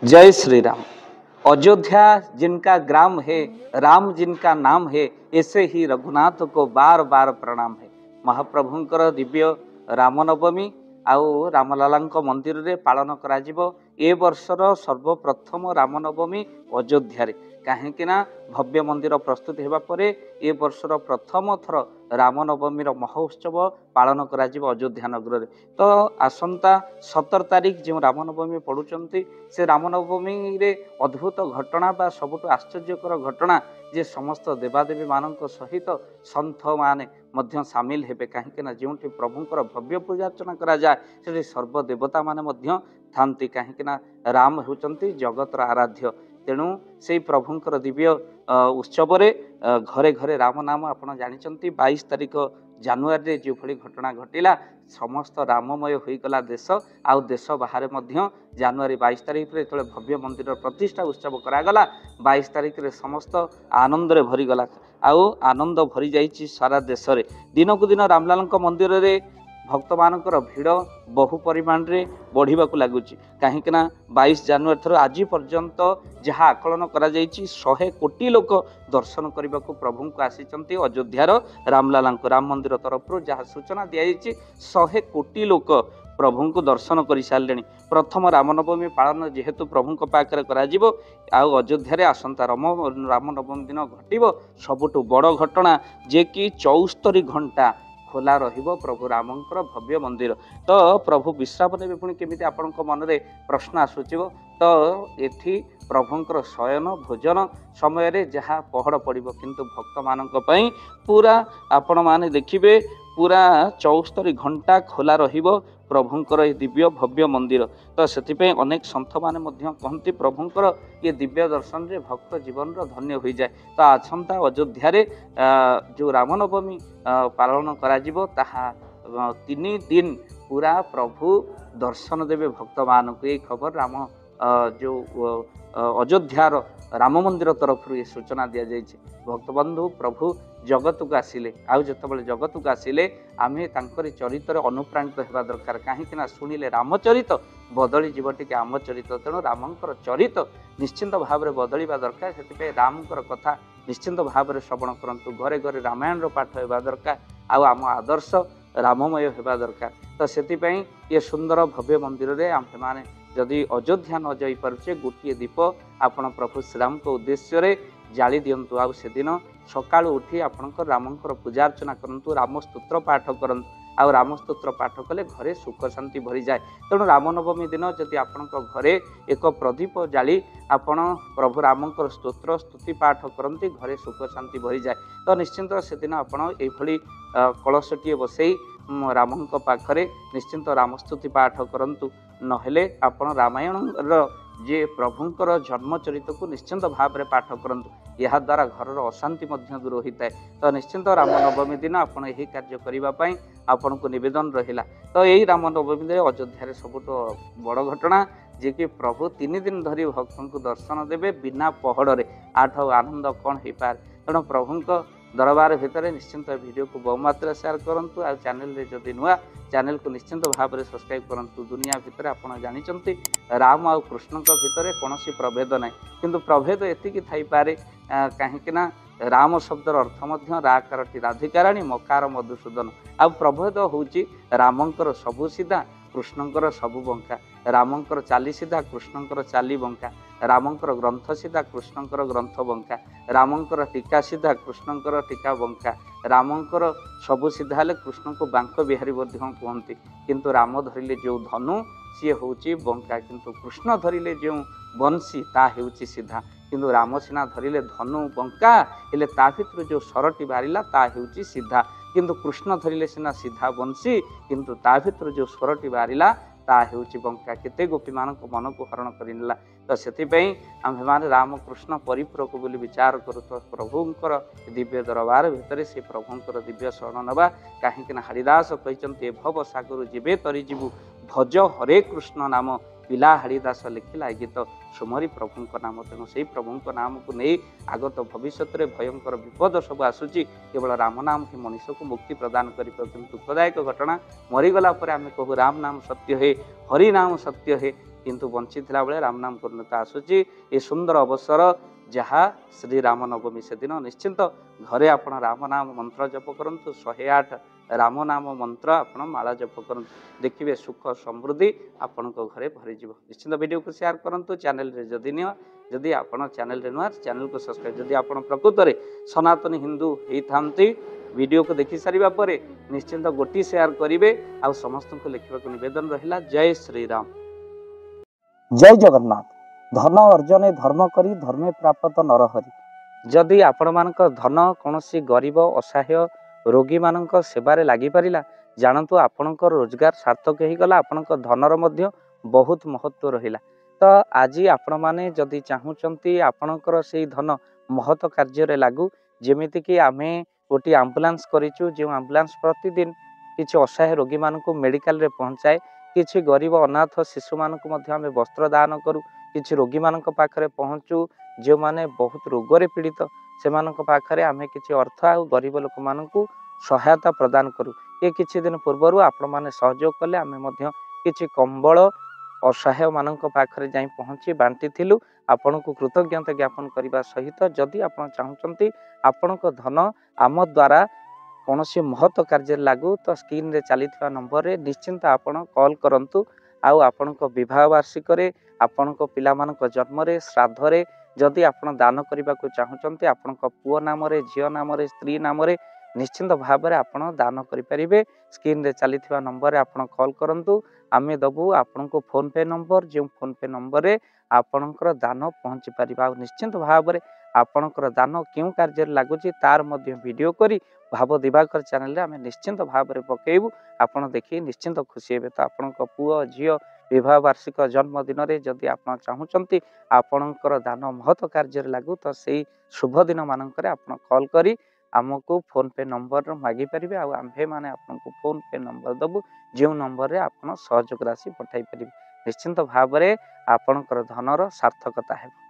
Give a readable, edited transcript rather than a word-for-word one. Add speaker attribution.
Speaker 1: जय श्री राम। अयोध्या जिनका ग्राम है, राम जिनका नाम है, ऐसे ही रघुनाथ को बार बार प्रणाम है। महाप्रभुंकर दिव्य रामनवमी आउ रामलालांक मंदिर रे पालन करा जिवो। ए वर्षर सर्वप्रथम रामनवमी अयोध्या रे कहीं भव्य मंदिर प्रस्तुत होगा पर ए वर्षर प्रथम थर रामनवमी महोत्सव पालन करा जिवो अयोध्या नगर रे। तो आसंता 17 तारिख जो रामनवमी पड़ुचंती से रामनवमी रे अद्भुत घटना बा सबुठ आश्चर्यकर घटना जे समस्त देवादेवी मान सहित सन्थ माने मध्य सामिल हेबे। कहीं जो प्रभुंकर भव्य पूजा अर्चना करा जाए से सर्वदेवता माने मध्य थांती। कहीं राम होचंती जगतर आराध्य, तेणु से प्रभुंकर दिव्य उत्सव घरे घरे राम नाम आपण जानिचंती। 22 तारिख जानुआरी जो भली घटना घटिला समस्त राममय होईगला देश आउ देश बाहर मध्य जानुआरी 22 तारिख रे तले भव्य मंदिर प्रतिष्ठा उत्सव करागला। 22 तारिख रे समस्त आनंद रे भरीगला आउ आनंद भरी जाइछि सारा देश रे। दिन को दिन रामलालंक मंदिर रे भक्त मानकर भीड़ बहु परिमाण रे बढ़िबा को लागुची। कहीं 22 जानुआरी थर आज पर्यंत जहाँ आकलन करा जाइछि 100 कोटी लोक दर्शन करने को प्रभु को आसीचंती। अयोध्यार रामलालांको राम मंदिर तरफ जहाँ सूचना दिया 100 कोटी लोक प्रभु को दर्शन कर सारे। प्रथम रामनवमी पालन जेहेतु प्रभु पाखे करा अयोध्या आसंता रामनवमी दिन घटिबो सबुठु बड़ घटना जे कि 74 घंटा खोला रहिबो प्रभु रामंकर भव्य मंदिर। तो प्रभु विश्राम ने पुणी केमिति आपनक मन रे प्रश्न आसुचिबो। तो एठी प्रभुंकर शयन भोजन समय रे जहाँ पहड़ पड़िबो किंतु भक्त मानक पई पूरा आपण माने देखिबे पूरा 74 घंटा खोला रहिबो प्रभुंकर ये दिव्य भव्य मंदिर। तो से अनेक सन्थ माने मध्य कहती प्रभुंकर ये दिव्य दर्शन रे भक्त जीवन धन्य हो जाए। तो आसंता अयोध्या रे जो रामनवमी पालन करा जिवो ताहा 3 दिन पूरा प्रभु दर्शन देवे भक्त मानक। ये खबर राम जो अयोध्यार राम मंदिर तरफ ये सूचना दि जाइए। भक्तबंधु प्रभु जगत को आसिले आउ जितेबाला जगत को आसिले आमे तांकरी चरित्र अनुप्राणित होगा दरकार। कहीं शुणिले रामचरित बदली जीव टी आम चरित, तेणु रामंकर चरित निश्चिंत भाव में बदलवा दरकार। से रामकर कथा निश्चिंत भाव में श्रवण करंतु, घरे घरे रामायण पाठ होगा दरकार आम आदर्श राममय होगा दरकार। तो से ये सुंदर भव्य मंदिर रे आम माने जदि अयोध्या न जाई पारुचे गोटे दीप आपण प्रभु श्रीराम को उद्देश्य रे जाली दिंतु। आउ से दिन सकाळु उठी आपणकर रामंकर पूजा अर्चना करंतु, राम स्तोत्र पाठ करंतु। आउ राम स्तोत्र पाठ कले घरे सुख शांति भरी जाए। तेणु रामनवमी दिन जदि आपणक घरे एक प्रदीप जाली आपण प्रभु रामंकर स्तोत्र स्तुति पाठ करंती घरे सुख शांति भरी जाए। तो निश्चिंत से दिन आपण एभली कलशटीए बसई रामंक पाखरे निश्चिंत रामस्तुति पाठ करंतु, नहेले आपण रामायण जे प्रभुंकर जन्मचरित को निश्चिंत भाव में पाठ करंतु। यह द्वारा घरर अशांति मध्य दूर होता है। तो निश्चिंत रामनवमी दिन आपण यही कार्य करने आपण को निवेदन रहिला। तो यही रामनवमी दिन अयोध्या सबुठ बड़ घटना जे कि प्रभु 3 दिन धरी भक्तों को दर्शन देवे बिना पहड़े। आठ आनंद कौन हो पार। तेणु प्रभुंक दरबार भितर निश्चिंत वीडियो को बहुमात्रा शेयर करंतु। आ चैनल रे जदि नुआ चैनल को निश्चिंत भाव में सब्सक्राइब करंतु। दुनिया भितर आपण जानिचंती राम आ कृष्ण भितर कौनसी प्रभेद ना, किंतु प्रभेद एतिकी थाई पारे कहीं राम शब्दर अर्थ मध्य राकारटी राधिकाराणी मकार मधुसूदन। आ प्रभेद होउची रामंकर सबु सीधा कृष्णंकर सबु बंका, रामंकर चाली सीधा कृष्णंकर चाली बंका, रामंकर ग्रंथ सीधा कृष्णंकर ग्रंथ बंका, रामंकर टीका सीधा कृष्णंकर टीका बंका, रामंकर सबु सीधा हेले कृष्ण को बांक बिहारी कहते। किंतु राम धरिले जो धनु सी होउची बंका, किंतु कृष्ण धरिले जो बंशी ता हेउची सीधा। किंतु राम सीना धरिले धनु बंका हेले ता भितर जो सरटी बारिला ता हेउची सीधा। किंतु कृष्ण धरिले सीना सीधा बंशी किंतु ता भितर जो स्वरटी बारिला ता हेउची बंका। केते गोपी मान मन को हरण करनेला। तो से आम राम कृष्ण परिपूरक बोली विचार करूँ। तो प्रभुंकर दिव्य दरबार भितर से प्रभुंकर दिव्य शरण नवा। कहीं हरिदास कहते भव सागर जीवे तरी जीवु भज हरे कृष्ण नाम पिला हरिदास लिखिला गीत सुमरी प्रभु नाम। तेणु से प्रभु नाम को नहीं आगत भविष्य में भयंकर विपद सब आसूची केवल राम नाम ही मनुष्य को मुक्ति प्रदान कर। दुखदायक घटना मरीगला आम कहू राम नाम सत्य है, हरि नाम सत्य है, किंतु बंची थिला बेले राम नाम पूर्णता आसुची ए सुंदर अवसर जहाँ श्री राम नवमी से दिन निश्चिंत घरे आपण राम नाम मंत्र जप करंतु 108 राम नाम मंत्र आपण माला जप करंतु देखिए सुख समृद्धि आपण घरे भरी जीव। निश्चिंत वीडियो को शेयर करंतु चैनल रे जदि नियो जदि आपण चैनल रे नुआ चैनल को सब्सक्राइब जदि आपण प्रकृत रे सनातन हिंदू हेई थांती वीडियो को देखि सारिबा परे निश्चिंत गोटी शेयर करिवे आ समस्त को लिखिबा को निवेदन रहिला। जय श्री राम। जय जगन्नाथ। धन अर्जने धर्म करी धर्मे प्राप्त नरहरि। जदि आपण मानक धन कोनोसी गरीब असहाय रोगी मानक सेवारे लागि परिला जानतु आपणकर रोजगार सार्थक हो गला आपणक धनर मध्य बहुत महत्व रहिला। तो आज आपण माने जदि चाहूचंती आपणकर सेई धन महत कार्य रे लागू जेमिति कि आमे गोटी एम्बुलेंस करिचु जे एम्बुलेंस प्रतिदिन किछि असहाय रोगी मानक मेडिकल रे पहुंचाए किछि गरीब अनाथ शिशु मानक मध्य आमे वस्त्र दान करू किछि रोगी मानक पाखरे पहुंचू जे माने बहुत रोग रे पीड़ित से मानक पाखरे आमे किछि अर्थ आ गरीब लोक मानकू सहायता प्रदान करू। ये किछि दिन पूर्वरु आपण माने सहयोग कले आमे मध्य किछि कंबल असहाय मानक पाखरे जाई पहुंची बांटी थिलु। आपनको कृतज्ञता ज्ञापन करने सहित जदि आपण चाहूचंती आपणक धन आम द्वारा कौनसी महत्व कार्य लागू तो स्क्रीन रे चली नंबर रे निश्चिंत आपण कॉल करंतु। आउ आपणक विवाह वार्षिक रे आपणक पिला मानक जन्म रे श्राद्ध रे जदि आपण दान करने को चाहूचंती आपणक पुओ नाम रे झियो नाम रे स्त्री नाम रे निश्चिंत भाव में आपण दान करें। स्क्रीन रे चली नंबर रे आपण कॉल करंतु आमे दबु आपनको फोन पे नंबर जो फोन पे नंबर रे आपणकर दान पहुँची पारिबा। निश्चिंत भाव में आपणकर दान क्यों कार्य लगुच तार मध्य वीडियो करी भाव दिवाकर चैनल रे आमे निश्चिंत भाव में पकेबू आपण देखि निश्चिंत खुशी हेबे। तो आपणक पुओ झियो विवाह वार्षिक जन्मदिन रे जदि आपण चाहूचंती आपणकर दान महत्व कार्य लागू तो सेई शुभ दिन मानकर आपण कॉल करी आमको फोन पे नंबर मागी पारिबे आम्भे माने आपनको फोन पे नंबर दबु जो नंबर रे आपण सहयोग राशि पठाई पारिबे। निश्चिंत भाव में आपणकर धनर सार्थकता हेबो।